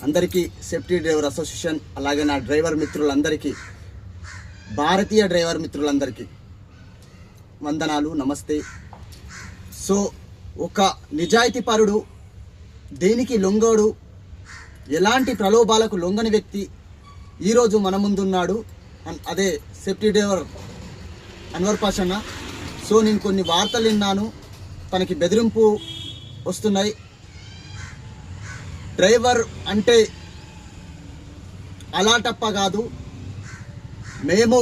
అందరికీ safety driver association అలాగే నా డ్రైవర్ మిత్రులందరికీ, భారతీయ డ్రైవర్ మిత్రులందరికీ వందనాలు, నమస్తే. సో ఒక నిజాయితీపరుడు, దేనికి లొంగోడు, ఎలాంటి ప్రలోభాలకు లొంగని వ్యక్తి ఈరోజు మన ముందున్నాడు. అదే సేఫ్టీ డ్రైవర్ అన్వర్ పాషన్న. సో నేను కొన్ని వార్తలు విన్నాను, తనకి బెదిరింపు వస్తున్నాయి. డ్రైవర్ అంటే అలాటప్ప కాదు, మేము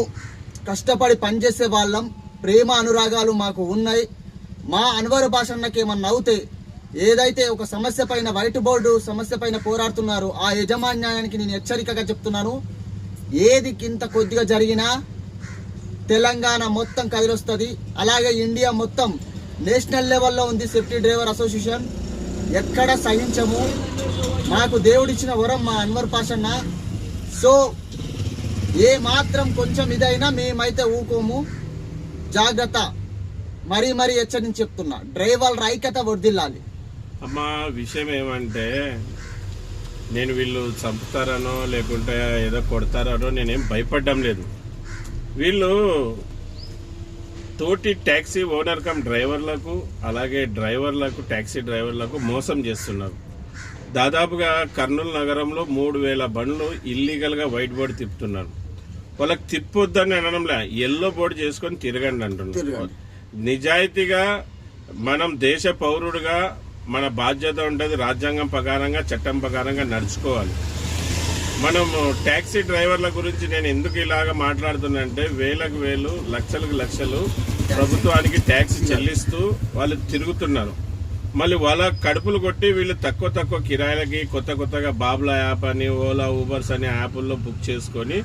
కష్టపడి పనిచేసే వాళ్ళం, ప్రేమ అనురాగాలు మాకు ఉన్నాయి. మా అన్వర్ పాషన్నకి ఏమన్నా అవుతే, ఏదైతే ఒక సమస్య పైన వైట్ బోర్డు సమస్య పైన పోరాడుతున్నారో ఆ యజమాన్యానికి నేను హెచ్చరికగా చెప్తున్నాను, ఏది కింత కొద్దిగా జరిగినా తెలంగాణ మొత్తం కదిలొస్తుంది. అలాగే ఇండియా మొత్తం నేషనల్ లెవెల్లో ఉంది సేఫ్టీ డ్రైవర్ అసోసియేషన్. ఎక్కడ సహించము, మాకు దేవుడిచ్చిన వరం మా అన్వర్ పాషన్న. సో ఏ మాత్రం కొంచెం ఇదైనా మేమైతే ఊకోము, జాగ్రత్త. మరీ మరీ హెచ్చరించి చెప్తున్నా, డ్రైవర్ల ఐక్యత వర్ధిల్లాలి. అమ్మా, విషయం ఏమంటే, నేను వీళ్ళు చంపుతారనో లేకుంటే ఏదో కొడతారనో నేనేం భయపడ్డం లేదు. వీళ్ళు తోటి ట్యాక్సీ ఓనర్ కమ్ డ్రైవర్లకు అలాగే డ్రైవర్లకు ట్యాక్సీ డ్రైవర్లకు మోసం చేస్తున్నారు. దాదాపుగా కర్నూలు నగరంలో 3000 బండ్లు ఇల్లీగల్గా వైట్ బోర్డు తిప్పుతున్నారు. వాళ్ళకి తిప్పొద్దని అనడంలే, ఎల్లో బోర్డు చేసుకొని తిరగండి అంటున్నారు. నిజాయితీగా మనం దేశ పౌరుడుగా మన బాధ్యత ఉంటుంది, రాజ్యాంగం ప్రకారంగా చట్టం ప్రకారంగా నడుచుకోవాలి. మనం ట్యాక్సీ డ్రైవర్ల గురించి నేను ఎందుకు ఇలాగ మాట్లాడుతున్నా, వేలకు వేలు లక్షలకు లక్షలు ప్రభుత్వానికి ట్యాక్స్ చెల్లిస్తూ వాళ్ళు తిరుగుతున్నారు. మళ్ళీ వాళ్ళ కడుపులు కొట్టి వీళ్ళు తక్కువ కిరాయిలకి కొత్తగా బాబ్లా యాప్ అని, ఓలా, ఊబర్స్ అనే యాప్ల్లో బుక్ చేసుకొని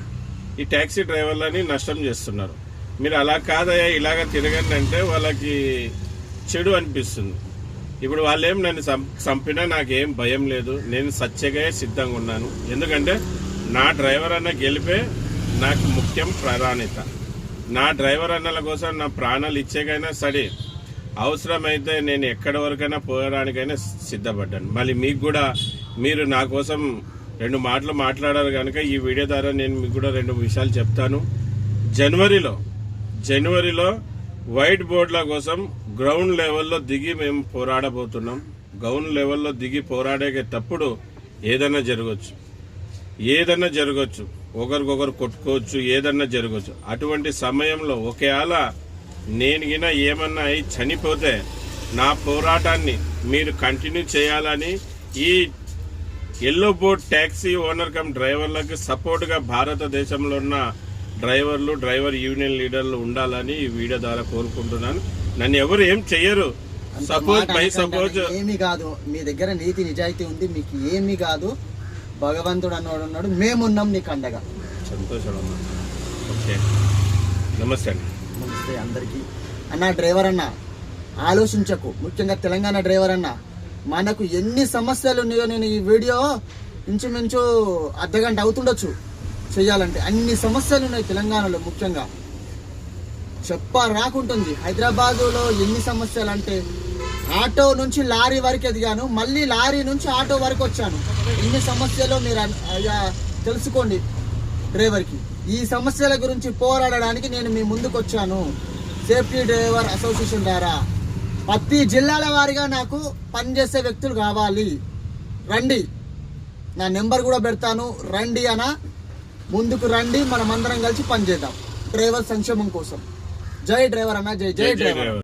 ఈ ట్యాక్సీ డ్రైవర్లని నష్టం చేస్తున్నారు. మీరు అలా కాదయ్యా ఇలాగ తిరగండి అంటే వాళ్ళకి చెడు అనిపిస్తుంది. ఇప్పుడు వాళ్ళేం నన్ను చంపినా నాకేం భయం లేదు, నేను సత్యగా సిద్ధంగా ఉన్నాను. ఎందుకంటే నా డ్రైవర్ అన్న గెలిపే నాకు ముఖ్యం, ప్రాధాన్యత. నా డ్రైవర్ అన్నల కోసం నా ప్రాణాలు ఇచ్చేకైనా సరే, అవసరమైతే నేను ఎక్కడి వరకైనా పోయడానికైనా సిద్ధపడ్డాను. మళ్ళీ మీకు కూడా, మీరు నా కోసం 2 మాటలు మాట్లాడారు కనుక ఈ వీడియో ద్వారా నేను మీకు కూడా 2 విషయాలు చెప్తాను. జనవరిలో వైట్ బోర్డుల కోసం గ్రౌండ్ లెవెల్లో దిగి మేము పోరాడబోతున్నాం. గ్రౌండ్ లెవెల్లో దిగి పోరాడేటప్పుడు ఏదైనా జరగచ్చు, ఒకరికొకరు కొట్టుకోవచ్చు, ఏదన్నా జరగచ్చు. అటువంటి సమయంలో ఒకవేళ నేను గిన ఏమన్నా అయి చనిపోతే నా పోరాటాన్ని మీరు కంటిన్యూ చేయాలని ఈ yellow board taxi owner cum డ్రైవర్లకు సపోర్ట్గా భారతదేశంలో ఉన్న డ్రైవర్లు, డ్రైవర్ యూనియన్ లీడర్లు ఉండాలని ఈ వీడియో ద్వారా కోరుకుంటున్నాను. నన్ను ఎవరు ఏం చెయ్యరు. సపోజ్ ఏమి కాదు, మీ దగ్గర నీతి నిజాయితీ ఉంది, మీకు ఏమి కాదు. భగవంతుడు అన్నవాడు ఉన్నాడు, మేమున్నాం నీకు అండగా. సంతోషం అన్న. ఓకే, నమస్తే అండి. నమస్తే అందరికీ. అన్న డ్రైవర్ అన్న, ఆలోచించకు. ముఖ్యంగా తెలంగాణ డ్రైవర్ అన్న, మనకు ఎన్ని సమస్యలు ఉన్నాయో నేను ఈ వీడియో ఇంచుమించు అర్ధగంట అవుతుండొచ్చు చెయ్యాలంటే. అన్ని సమస్యలు ఉన్నాయి తెలంగాణలో. ముఖ్యంగా రాకుంటుంది. హైదరాబాదులో ఎన్ని సమస్యలు అంటే, ఆటో నుంచి లారీ వరకు ఎదిగాను, మళ్ళీ లారీ నుంచి ఆటో వరకు వచ్చాను. ఎన్ని సమస్యలు మీరు తెలుసుకోండి డ్రైవర్కి. ఈ సమస్యల గురించి పోరాడడానికి నేను మీ ముందుకు వచ్చాను సేఫ్టీ డ్రైవర్ అసోసియేషన్ ద్వారా. ప్రతి జిల్లాల వారీగా నాకు పనిచేసే వ్యక్తులు కావాలి, రండి. నా నెంబర్ కూడా పెడతాను, రండి అన్న, ముందుకు రండి. మనం అందరం కలిసి పనిచేద్దాం డ్రైవర్ సంక్షేమం కోసం. జై డ్రైవర్ అన్న, జై డ్రైవర్.